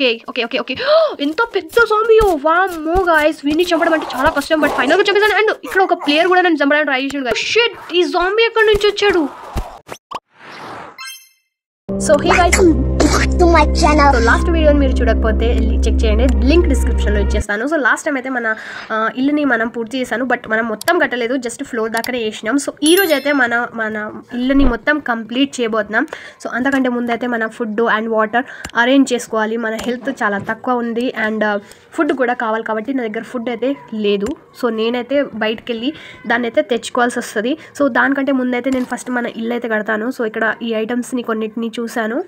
Okay okay okay okay ఎంత పెద్ద జాంబీయో వామ్మో గాయ్స్ వీడిని చంపడం అంటే చాలా కష్టం బట్ ఫైనల్గా చంపేసాను అండ్ ఇక్కడ ఒక ప్లేయర్ కూడా నన్ను చంపడానికి ట్రై చేసాడు షిట్ ఈ జాంబీ ఎక్కడి నుంచి వచ్చాడు so hey guys to my channel so last వీడియోని మీరు చూడకపోతే చెక్ చేయండి లింక్ డిస్క్రిప్షన్లో ఇచ్చేస్తాను సో లాస్ట్ టైం అయితే మన ఇల్లుని మనం పూర్తి చేశాను బట్ మనం మొత్తం కట్టలేదు జస్ట్ ఫ్లోర్ దాకానే వేసినాం సో ఈ రోజు అయితే మన ఇల్లుని మొత్తం కంప్లీట్ చేయబోతున్నాం సో అంతకంటే ముందు అయితే మన ఫుడ్ అండ్ వాటర్ అరేంజ్ చేసుకోవాలి మన హెల్త్ చాలా తక్కువ ఉంది అండ్ ఫుడ్ కూడా కావాలి కాబట్టి నా దగ్గర ఫుడ్ అయితే లేదు సో నేనైతే బయటకు వెళ్ళి దాన్ని అయితే తెచ్చుకోవాల్సి వస్తుంది సో దానికంటే ముందైతే నేను ఫస్ట్ మన ఇల్లు అయితే కడతాను సో ఇక్కడ ఈ ఐటమ్స్ని కొన్నిటిని చూశాను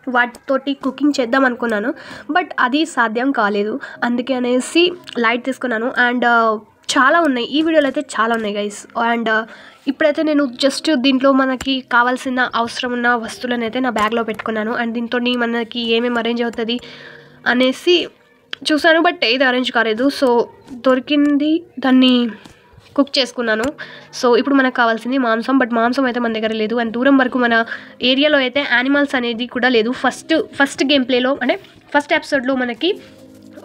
వాటితోటి కుకింగ్ చేద్దాం అనుకున్నాను బట్ అది సాధ్యం కాలేదు అందుకే అనేసి లైట్ తీసుకున్నాను అండ్ చాలా ఉన్నాయి ఈ వీడియోలో అయితే చాలా ఉన్నాయి గైస్ అండ్ ఇప్పుడైతే నేను జస్ట్ దీంట్లో మనకి కావాల్సిన అవసరం ఉన్న వస్తువులను అయితే నా బ్యాగ్లో పెట్టుకున్నాను అండ్ దీంతో మనకి ఏమేమి అరేంజ్ అవుతుంది అనేసి చూసాను బట్ ఏది అరేంజ్ కాలేదు సో దొరికింది దాన్ని కుక్ చేసుకున్నాను సో ఇప్పుడు మనకు కావాల్సింది మాంసం బట్ మాంసం అయితే మన దగ్గర లేదు అండ్ దూరం వరకు మన ఏరియాలో అయితే యానిమల్స్ అనేది కూడా లేదు ఫస్ట్ గేమ్ ప్లేలో అంటే ఫస్ట్ ఎపిసోడ్లో మనకి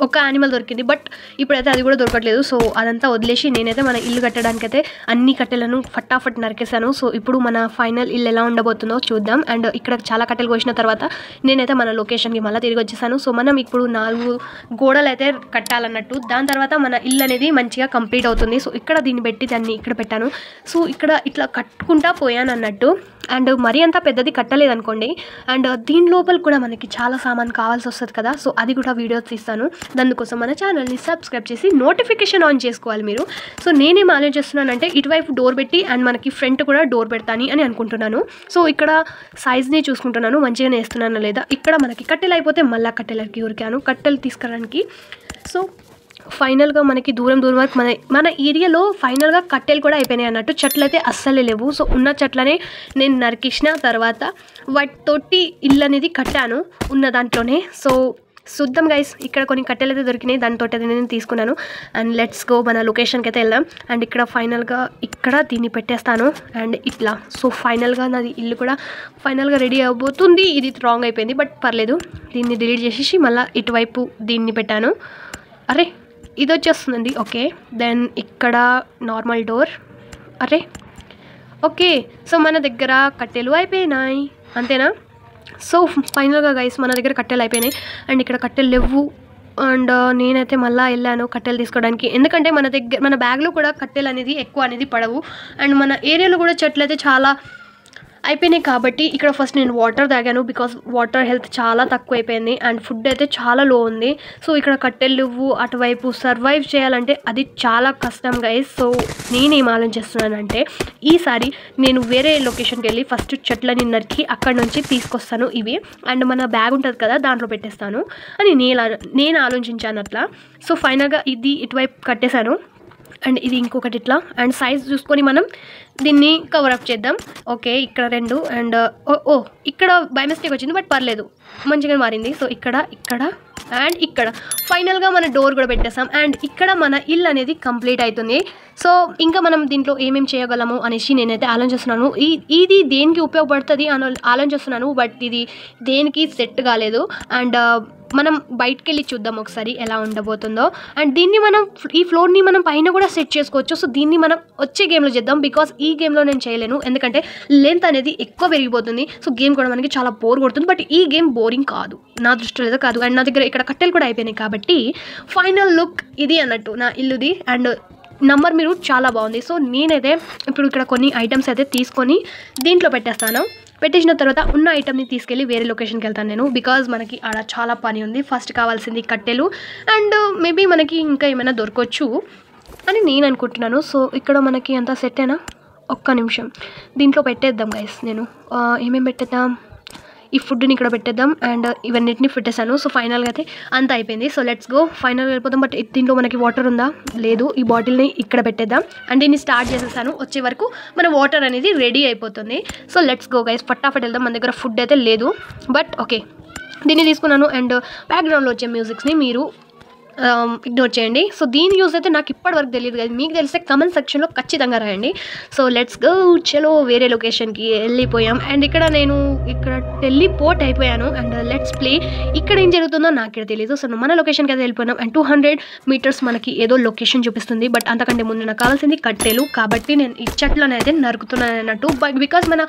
ఒక యానిమల్ దొరికింది బట్ ఇప్పుడైతే అది కూడా దొరకట్లేదు సో అదంతా వదిలేసి నేనైతే మన ఇల్లు కట్టడానికైతే అన్ని కట్టెలను ఫటాఫట్ నరికేసాను సో ఇప్పుడు మన ఫైనల్ ఇల్లు ఎలా ఉండబోతుందో చూద్దాం అండ్ ఇక్కడ చాలా కట్టెలు కోసిన తర్వాత నేనైతే మన లొకేషన్కి మళ్ళీ తిరిగి వచ్చేసాను సో మనం ఇప్పుడు 4 గోడలు అయితే కట్టాలన్నట్టు దాని తర్వాత మన ఇల్లు అనేది మంచిగా కంప్లీట్ అవుతుంది సో ఇక్కడ దీన్ని పెట్టి దాన్ని ఇక్కడ పెట్టాను సో ఇక్కడ ఇట్లా కట్టుకుంటా పోయాను అన్నట్టు అండ్ మరీ అంత పెద్దది కట్టలేదు అనుకోండి అండ్ దీని లోపల కూడా మనకి చాలా సామాన్ కావాల్సి వస్తుంది కదా సో అది కూడా వీడియోస్ తీస్తాను దానికోసం మన ఛానల్ని సబ్స్క్రైబ్ చేసి నోటిఫికేషన్ ఆన్ చేసుకోవాలి మీరు సో నేనేం ఆలోచిస్తున్నానంటే ఇటువైపు డోర్ పెట్టి అండ్ మనకి ఫ్రంట్ కూడా డోర్ పెడతాను అని అనుకుంటున్నాను సో ఇక్కడ సైజ్ని చూసుకుంటున్నాను మంచిగానే వేస్తున్నాను లేదా ఇక్కడ మనకి కట్టెలు అయిపోతే మళ్ళీ కట్టెలకి ఉరికాను కట్టెలు తీసుకురావడానికి సో ఫైనల్గా మనకి దూరం వరకు మన ఏరియాలో ఫైనల్గా కట్టెలు కూడా అయిపోయినాయి అన్నట్టు చెట్లు అయితే అస్సలే లేవు సో ఉన్న చెట్లనే నేను నరికిసిన తర్వాత వాటితోటి ఇల్లు అనేది కట్టాను ఉన్న దాంట్లోనే సో చూద్దాం గైస్ ఇక్కడ కొన్ని కట్టెలు అయితే దొరికినాయి దానితో అయితే నేను తీసుకున్నాను అండ్ లెట్స్ గో మన లొకేషన్కి అయితే వెళ్దాం అండ్ ఇక్కడ ఫైనల్గా ఇక్కడ దీన్ని పెట్టేస్తాను అండ్ ఇట్లా సో ఫైనల్గా నాది ఇల్లు కూడా ఫైనల్గా రెడీ అవబోతుంది ఇది రాంగ్ అయిపోయింది బట్ పర్లేదు దీన్ని డిలీట్ చేసేసి మళ్ళీ ఇటువైపు దీన్ని పెట్టాను అరే ఇది వచ్చేస్తుందండి ఓకే దెన్ ఇక్కడ నార్మల్ డోర్ అరే ఓకే సో మన దగ్గర కట్టెలు అయిపోయినాయి అంతేనా సో ఫైనల్గా గైస్ మన దగ్గర కట్టెలు అయిపోయినాయి అండ్ ఇక్కడ కట్టెలు లేవు అండ్ నేనైతే మళ్ళీ వెళ్ళాను కట్టెలు తీసుకోవడానికి ఎందుకంటే మన బ్యాగ్లో కూడా కట్టెలు అనేది ఎక్కువ అనేది పడవు అండ్ మన ఏరియాలో కూడా చెట్లు అయితే చాలా అయిపోయినాయి కాబట్టి ఇక్కడ ఫస్ట్ నేను వాటర్ తాగాను బికాస్ వాటర్ హెల్త్ చాలా తక్కువ అయిపోయింది అండ్ ఫుడ్ అయితే చాలా లో ఉంది సో ఇక్కడ కట్టెలు లేవు అటువైపు సర్వైవ్ చేయాలంటే అది చాలా కష్టం గైస్ సో నేనేం ఆలోచిస్తున్నానంటే ఈసారి నేను వేరే లొకేషన్కి వెళ్ళి ఫస్ట్ చెట్లని నరికి అక్కడ నుంచి తీసుకొస్తాను ఇవి అండ్ మన బ్యాగ్ ఉంటుంది కదా దాంట్లో పెట్టేస్తాను అని నేను ఆలోచించాను అట్లా సో ఫైనల్గా ఇది ఇటువైపు కట్టేశాను అండ్ ఇది ఇంకొకటి ఇట్లా అండ్ సైజ్ చూసుకొని మనం దీన్ని కవరప్ చేద్దాం ఓకే ఇక్కడ 2 అండ్ ఇక్కడ బై మిస్టేక్ వచ్చింది బట్ పర్లేదు మంచిగా మారింది సో ఇక్కడ అండ్ ఇక్కడ ఫైనల్గా మన డోర్ కూడా పెట్టేస్తాం అండ్ ఇక్కడ మన ఇల్లు అనేది కంప్లీట్ అవుతుంది సో ఇంకా మనం దీంట్లో ఏమేమి చేయగలము అనేసి నేనైతే ఆలోచిస్తున్నాను ఇది దేనికి ఉపయోగపడుతుంది అని ఆలోచిస్తున్నాను బట్ ఇది దేనికి సెట్ కాలేదు అండ్ మనం బయటకు వెళ్ళి చూద్దాం ఒకసారి ఎలా ఉండబోతుందో అండ్ దీన్ని మనం ఈ ఫ్లోర్ని మనం పైన కూడా సెట్ చేసుకోవచ్చు సో దీన్ని మనం వచ్చే గేమ్లో చేద్దాం బికాస్ ఈ గేమ్లో నేను చేయలేను ఎందుకంటే లెంత్ అనేది ఎక్కువ పెరిగిపోతుంది సో గేమ్ కూడా మనకి చాలా బోర్ కొడుతుంది బట్ ఈ గేమ్ బోరింగ్ కాదు నా దృష్టిలో అయితే కాదు అండ్ నా దగ్గర ఇక్కడ కట్టెలు కూడా అయిపోయినాయి కాబట్టి ఫైనల్ లుక్ ఇది అన్నట్టు నా ఇల్లుది అండ్ నంబర్ మీరు చాలా బాగుంది సో నేనైతే ఇప్పుడు ఇక్కడ కొన్ని ఐటమ్స్ అయితే తీసుకొని దీంట్లో పెట్టేస్తాను పెట్టేసిన తర్వాత ఉన్న ఐటమ్ని తీసుకెళ్ళి వేరే లొకేషన్కి వెళ్తాను నేను బికాజ్ మనకి ఆడ చాలా పని ఉంది ఫస్ట్ కావాల్సింది కట్టెలు అండ్ మేబీ మనకి ఇంకా ఏమైనా దొరకవచ్చు అని నేను అనుకుంటున్నాను సో ఇక్కడ మనకి అంతా సెట్ అయినా ఒక్క నిమిషం దీంట్లో పెట్టేద్దాం గైస్ నేను ఏమేమి పెట్టేద్దాం ఈ ఫుడ్ని ఇక్కడ పెట్టేద్దాం అండ్ ఇవన్నిటిని పెట్టేశాను సో ఫైనల్గా అయితే అంత అయిపోయింది సో లెట్స్ గో ఫైనల్గా వెళ్ళిపోతాం బట్ దీంట్లో మనకి వాటర్ ఉందా లేదు ఈ బాటిల్ని ఇక్కడ పెట్టేద్దాం అండ్ దీన్ని స్టార్ట్ చేసేసాను వచ్చే వరకు మన వాటర్ అనేది రెడీ అయిపోతుంది సో లెట్స్ గో గైస్ ఫటాఫట్ వెళ్దాం మన దగ్గర ఫుడ్ అయితే లేదు బట్ ఓకే దీన్ని తీసుకున్నాను అండ్ బ్యాక్గ్రౌండ్లో వచ్చే మ్యూజిక్స్ని మీరు ఇగ్నోర్ చేయండి. సో దీని యూజ్ అయితే నాకు ఇప్పటివరకు తెలియదు కదా, మీకు తెలిస్తే కమెంట్ సెక్షన్లో ఖచ్చితంగా రాయండి. సో లెట్స్ గో, చలో వేరే లొకేషన్కి వెళ్ళిపోయాం. అండ్ ఇక్కడ నేను ఇక్కడ టెలిపోర్ట్ అయిపోయాను. And let's play. ఇక్కడ ఏం జరుగుతుందో నాకు ఇక్కడ తెలియదు. సో మన లొకేషన్కి అయితే వెళ్ళిపోయినాం. అండ్ 200 మీటర్స్ మనకి ఏదో లొకేషన్ చూపిస్తుంది. బట్ అంతకంటే ముందు నాకు కావాల్సింది కట్టెలు, కాబట్టి నేను ఈ చెట్లను అయితే నరుకుతున్నాను అన్నట్టు. బట్ బికాస్ మన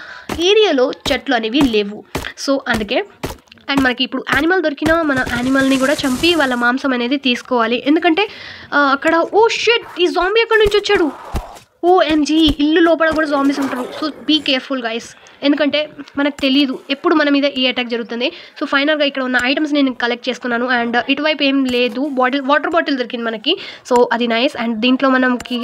ఏరియాలో చెట్లు అనేవి లేవు, సో అందుకే. అండ్ మనకి ఇప్పుడు యానిమల్ దొరికినా మన యానిమల్ని కూడా చంపి వాళ్ళ మాంసం అనేది తీసుకోవాలి. ఎందుకంటే అక్కడ ఓ షిట్, ఈ జాంబీ ఎక్కడి నుంచి వచ్చాడు? OMG, ఇల్లు లోపల కూడా జాంబీస్ ఉంటారు. సో బీ కేర్ఫుల్ గైస్, ఎందుకంటే మనకు తెలియదు ఎప్పుడు మన మీద ఈ అటాక్ జరుగుతుంది. సో ఫైనల్గా ఇక్కడ ఉన్న ఐటమ్స్ నేను కలెక్ట్ చేసుకున్నాను. అండ్ ఇటువైపు ఏం లేదు, వాటర్ బాటిల్ దొరికింది మనకి, సో అది నైస్. అండ్ దీంట్లో మనకి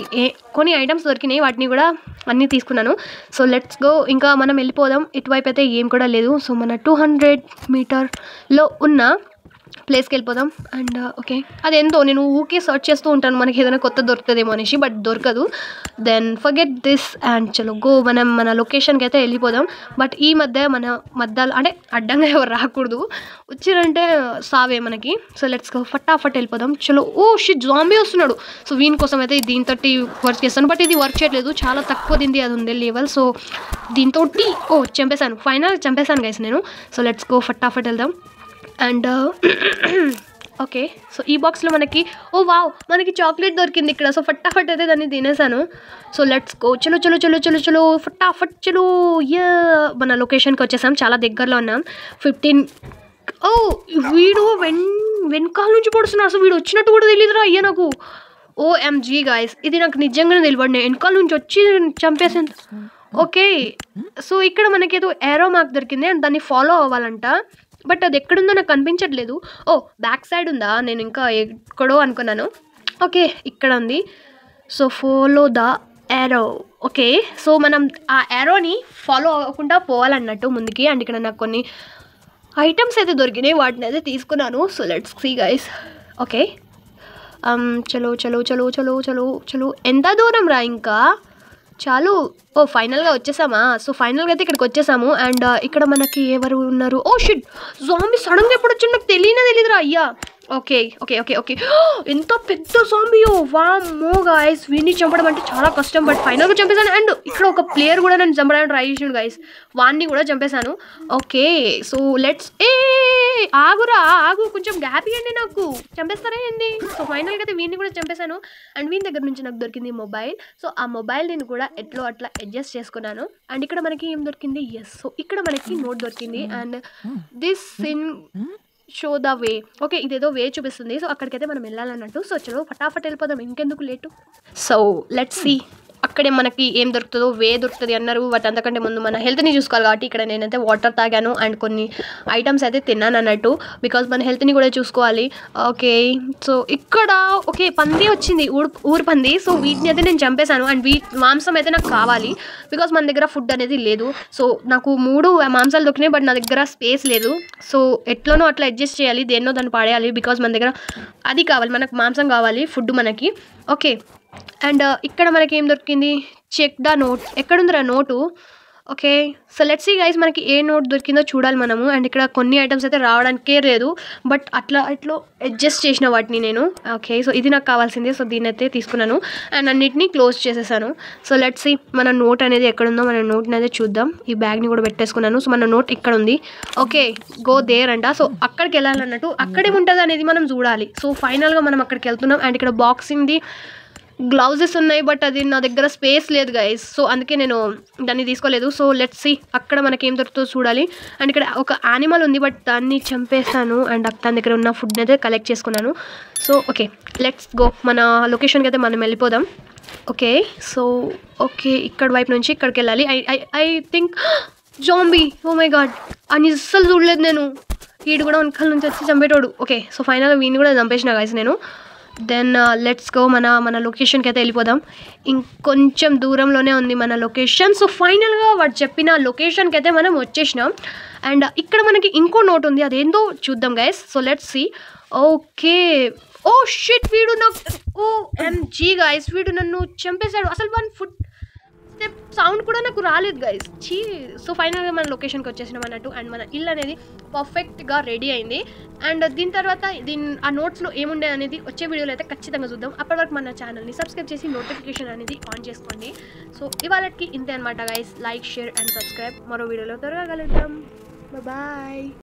కొన్ని ఐటమ్స్ దొరికినాయి, వాటిని కూడా అన్నీ తీసుకున్నాను. సో లెట్స్ గో, ఇంకా మనం వెళ్ళిపోదాం. ఇటువైపు అయితే ఏం కూడా లేదు. సో మన 200 మీటర్లో ఉన్న ప్లేస్కి వెళ్ళిపోదాం. అండ్ ఓకే, అదేందో నేను ఊకే సర్చ్ చేస్తూ ఉంటాను మనకి ఏదైనా కొత్త దొరుకుతుందేమో అనేసి, బట్ దొరకదు. దెన్ ఫర్గెట్ దిస్ అండ్ చలో గో, మనం మన లొకేషన్కి అయితే వెళ్ళిపోదాం. బట్ ఈ మధ్యలో అంటే అడ్డంగా ఎవరు రాకూడదు, వచ్చిరంటే సావే మనకి. సో లెట్స్ గో, ఫటాఫట్ వెళ్ళిపోదాం. చలో. ఓ షిట్, జాంబీ వస్తున్నాడు. సో వీని కోసం అయితే దీంతో వర్క్ చేస్తాను, బట్ ఇది వర్క్ చేయట్లేదు, చాలా తక్కువ దీనిది అది ఉంది లెవెల్. సో దీంతో చంపేశాను, ఫైనల్ చంపేశాను గైస్ నేను. సో లెట్స్ గో, ఫటాఫట్ వెళ్దాం. అండ్ ఓకే, సో ఈ బాక్స్లో మనకి ఓ వావ్, మనకి చాక్లెట్ దొరికింది ఇక్కడ. సో ఫటాఫట్ అయితే దాన్ని తినేసాను. సో లెట్స్ గో, చలో చలో చలో చలో చలో ఫటాఫట్ చలో. మన లొకేషన్కి వచ్చేసాం, చాలా దగ్గరలో ఉన్నాం. 15. ఓ వీడు వెనకాల నుంచి పడుతున్నాడు. సో వీడు వచ్చినట్టు కూడా తెలియదురా అయ్యా నాకు. OMG గాయస్, ఇది నాకు నిజంగానే తెలియదు, వెనకాల నుంచి వచ్చి చంపేసాను. ఓకే, సో ఇక్కడ మనకి ఏదో ఏరో మార్క్ దొరికింది అండ్ దాన్ని ఫాలో అవ్వాలంట. బట్ అది ఎక్కడుందో నాకు కనిపించట్లేదు. ఓ బ్యాక్ సైడ్ ఉందా, నేను ఇంకా ఎక్కడో అనుకున్నాను. ఓకే, ఇక్కడ ఉంది. So follow the arrow. Okay, so మనం ఆ ఏరోని ఫాలో అవ్వకుండా పోవాలన్నట్టు ముందుకి. అండ్ ఇక్కడ నాకు కొన్ని ఐటమ్స్ అయితే దొరికినాయి, వాటిని అయితే తీసుకున్నాను. So let's see guys. Okay, చలో చలో చలో చలో చలో చలో. ఎంత దూరం రా ఇంకా? చాలు. ఓ ఫైనల్గా వచ్చేసామా? సో ఫైనల్గా అయితే ఇక్కడికి వచ్చేసాము. అండ్ ఇక్కడ మనకి ఎవరు ఉన్నారు? ఓ షిట్, జాంబీ సడన్గా ఎప్పుడు వచ్చింది నాకు తెలియదురా అయ్యా. ఓకే ఓకే ఓకే ఓకే, ఎంత పెద్ద జాంబీయో, వామ్మో గాయస్, వీడిని చంపడం అంటే చాలా కష్టం, బట్ ఫైనల్గా చంపేశాను. అండ్ ఇక్కడ ఒక ప్లేయర్ కూడా నన్ను చంపడానికి ట్రై చేసాడు గాయస్, వాడిని కూడా చంపేశాను. ఓకే, సో లెట్స్ ఆగు, కొంచెం గ్యాప్ ఇవ్వండి, నాకు చంపేస్తారా ఏంది? సో ఫైనల్గా అయితే వీడిని కూడా చంపేశాను. అండ్ వీని దగ్గర నుంచి నాకు దొరికింది మొబైల్. సో ఆ మొబైల్ నేను కూడా ఎట్లో అట్లా అడ్జస్ట్ చేసుకున్నాను. అండ్ ఇక్కడ మనకి ఏం దొరికింది? ఎస్, సో ఇక్కడ మనకి నోట్ దొరికింది. And this in show the way. Okay, ఇదేదో వే చూపిస్తుంది, సో అక్కడికైతే మనం వెళ్ళాలన్నట్టు. సో చలో ఫటాఫట్ వెళ్ళిపోదాం, ఇంకెందుకు లేటు. సో లెట్స్ సీ అక్కడే మనకి ఏం దొరుకుతుందో. వే దొరుకుతుంది అన్నారు, బట్ అంతకంటే ముందు మన హెల్త్ని చూసుకోవాలి కాబట్టి ఇక్కడ నేనైతే వాటర్ తాగాను అండ్ కొన్ని ఐటమ్స్ అయితే తిన్నాను అన్నట్టు, బికాజ్ మన హెల్త్ని కూడా చూసుకోవాలి. ఓకే, సో ఇక్కడ ఓకే పంది వచ్చింది, ఊరు పంది. సో వీటిని అయితే నేను చంపేశాను. అండ్ మాంసం అయితే నాకు కావాలి, బికాజ్ మన దగ్గర ఫుడ్ అనేది లేదు. సో నాకు 3 మాంసాలు దొరికినాయి, బట్ నా దగ్గర స్పేస్ లేదు. సో ఎట్లనో అట్లా అడ్జస్ట్ చేయాలి, దేన్నో దాన్ని పాడేయాలి, బికాజ్ మన దగ్గర అది కావాలి, మనకు మాంసం కావాలి, ఫుడ్ మనకి. ఓకే, అండ్ ఇక్కడ మనకి ఏం దొరికింది? Check the note. ఎక్కడుందిరా note? Okay, so let's see guys, మనకి ఏ నోట్ దొరికిందో చూడాలి మనము. అండ్ ఇక్కడ కొన్ని ఐటమ్స్ అయితే రావడానికే లేదు, బట్ ఇట్లా అడ్జస్ట్ చేసిన వాటిని నేను. ఓకే, సో ఇది నాకు కావాల్సిందే, సో దీన్ని అయితే తీసుకున్నాను అండ్ అన్నిటినీ క్లోజ్ చేసేసాను. సో లెట్స్ సీ మన నోట్ అనేది ఎక్కడుందో, మన నోట్ని అయితే చూద్దాం. ఈ బ్యాగ్ని కూడా పెట్టేసుకున్నాను. సో మన నోట్ ఇక్కడ ఉంది. ఓకే, గో దేర్ అంట. సో అక్కడికి వెళ్ళాలన్నట్టు, అక్కడేముంటుంది అనేది మనం చూడాలి. సో ఫైనల్గా మనం అక్కడికి వెళ్తున్నాం. అండ్ ఇక్కడ బాక్సింగ్ది గ్లౌజెస్ ఉన్నాయి, బట్ అది నా దగ్గర స్పేస్ లేదు గైస్, సో అందుకే నేను దాన్ని తీసుకోలేదు. సో లెట్స్ సీ అక్కడ మనకి ఏం దొరుకుతుందో చూడాలి. అండ్ ఇక్కడ ఒక యానిమల్ ఉంది, బట్ దాన్ని చంపేస్తాను. అండ్ దాని దగ్గర ఉన్న ఫుడ్ని అయితే కలెక్ట్ చేసుకున్నాను. సో ఓకే, లెట్స్ గో, మన లొకేషన్కి అయితే మనం వెళ్ళిపోదాం. ఓకే, సో ఓకే, ఇక్కడ వైపు నుంచి ఇక్కడికి వెళ్ళాలి. I think zombie. Oh my god, అని అస్సలు చూడలేదు నేను. వీడు కూడా వెనకాల నుంచి వచ్చి చంపేటోడు. ఓకే, సో ఫైనల్గా వీడిని కూడా చంపేసిన గైస్ నేను. దెన్ లెట్స్ గో, మన లొకేషన్కి అయితే వెళ్ళిపోదాం. ఇంకొంచెం దూరంలోనే ఉంది మన లొకేషన్. సో ఫైనల్గా వాడు చెప్పిన లొకేషన్కి అయితే మనం వచ్చేసినాం. అండ్ ఇక్కడ మనకి ఇంకో నోట్ ఉంది, అదేందో చూద్దాం guys. So let's see. Okay, oh shit, వీడు నాకు OMG గైస్, వీడు నన్ను చంపేశాడు. అసలు వన్ ఫుడ్ స్టెప్ సౌండ్ కూడా నాకు రాలేదు గైస్. సో ఫైనల్గా మన లొకేషన్కి వచ్చేసినాం అన్నట్టు. అండ్ మన ఇల్లు అనేది పర్ఫెక్ట్గా రెడీ అయింది. అండ్ దీని తర్వాత ఆ నోట్స్లో ఏముండే అనేది వచ్చే వీడియోలో అయితే ఖచ్చితంగా చూద్దాం. అప్పటి వరకు మన ఛానల్ని సబ్స్క్రైబ్ చేసి నోటిఫికేషన్ అనేది ఆన్ చేసుకోండి. సో ఇవాళకి ఇంతే అనమాట guys. Like, share and subscribe. మరో వీడియోలో త్వరగా కలుద్దాం. బాయ్.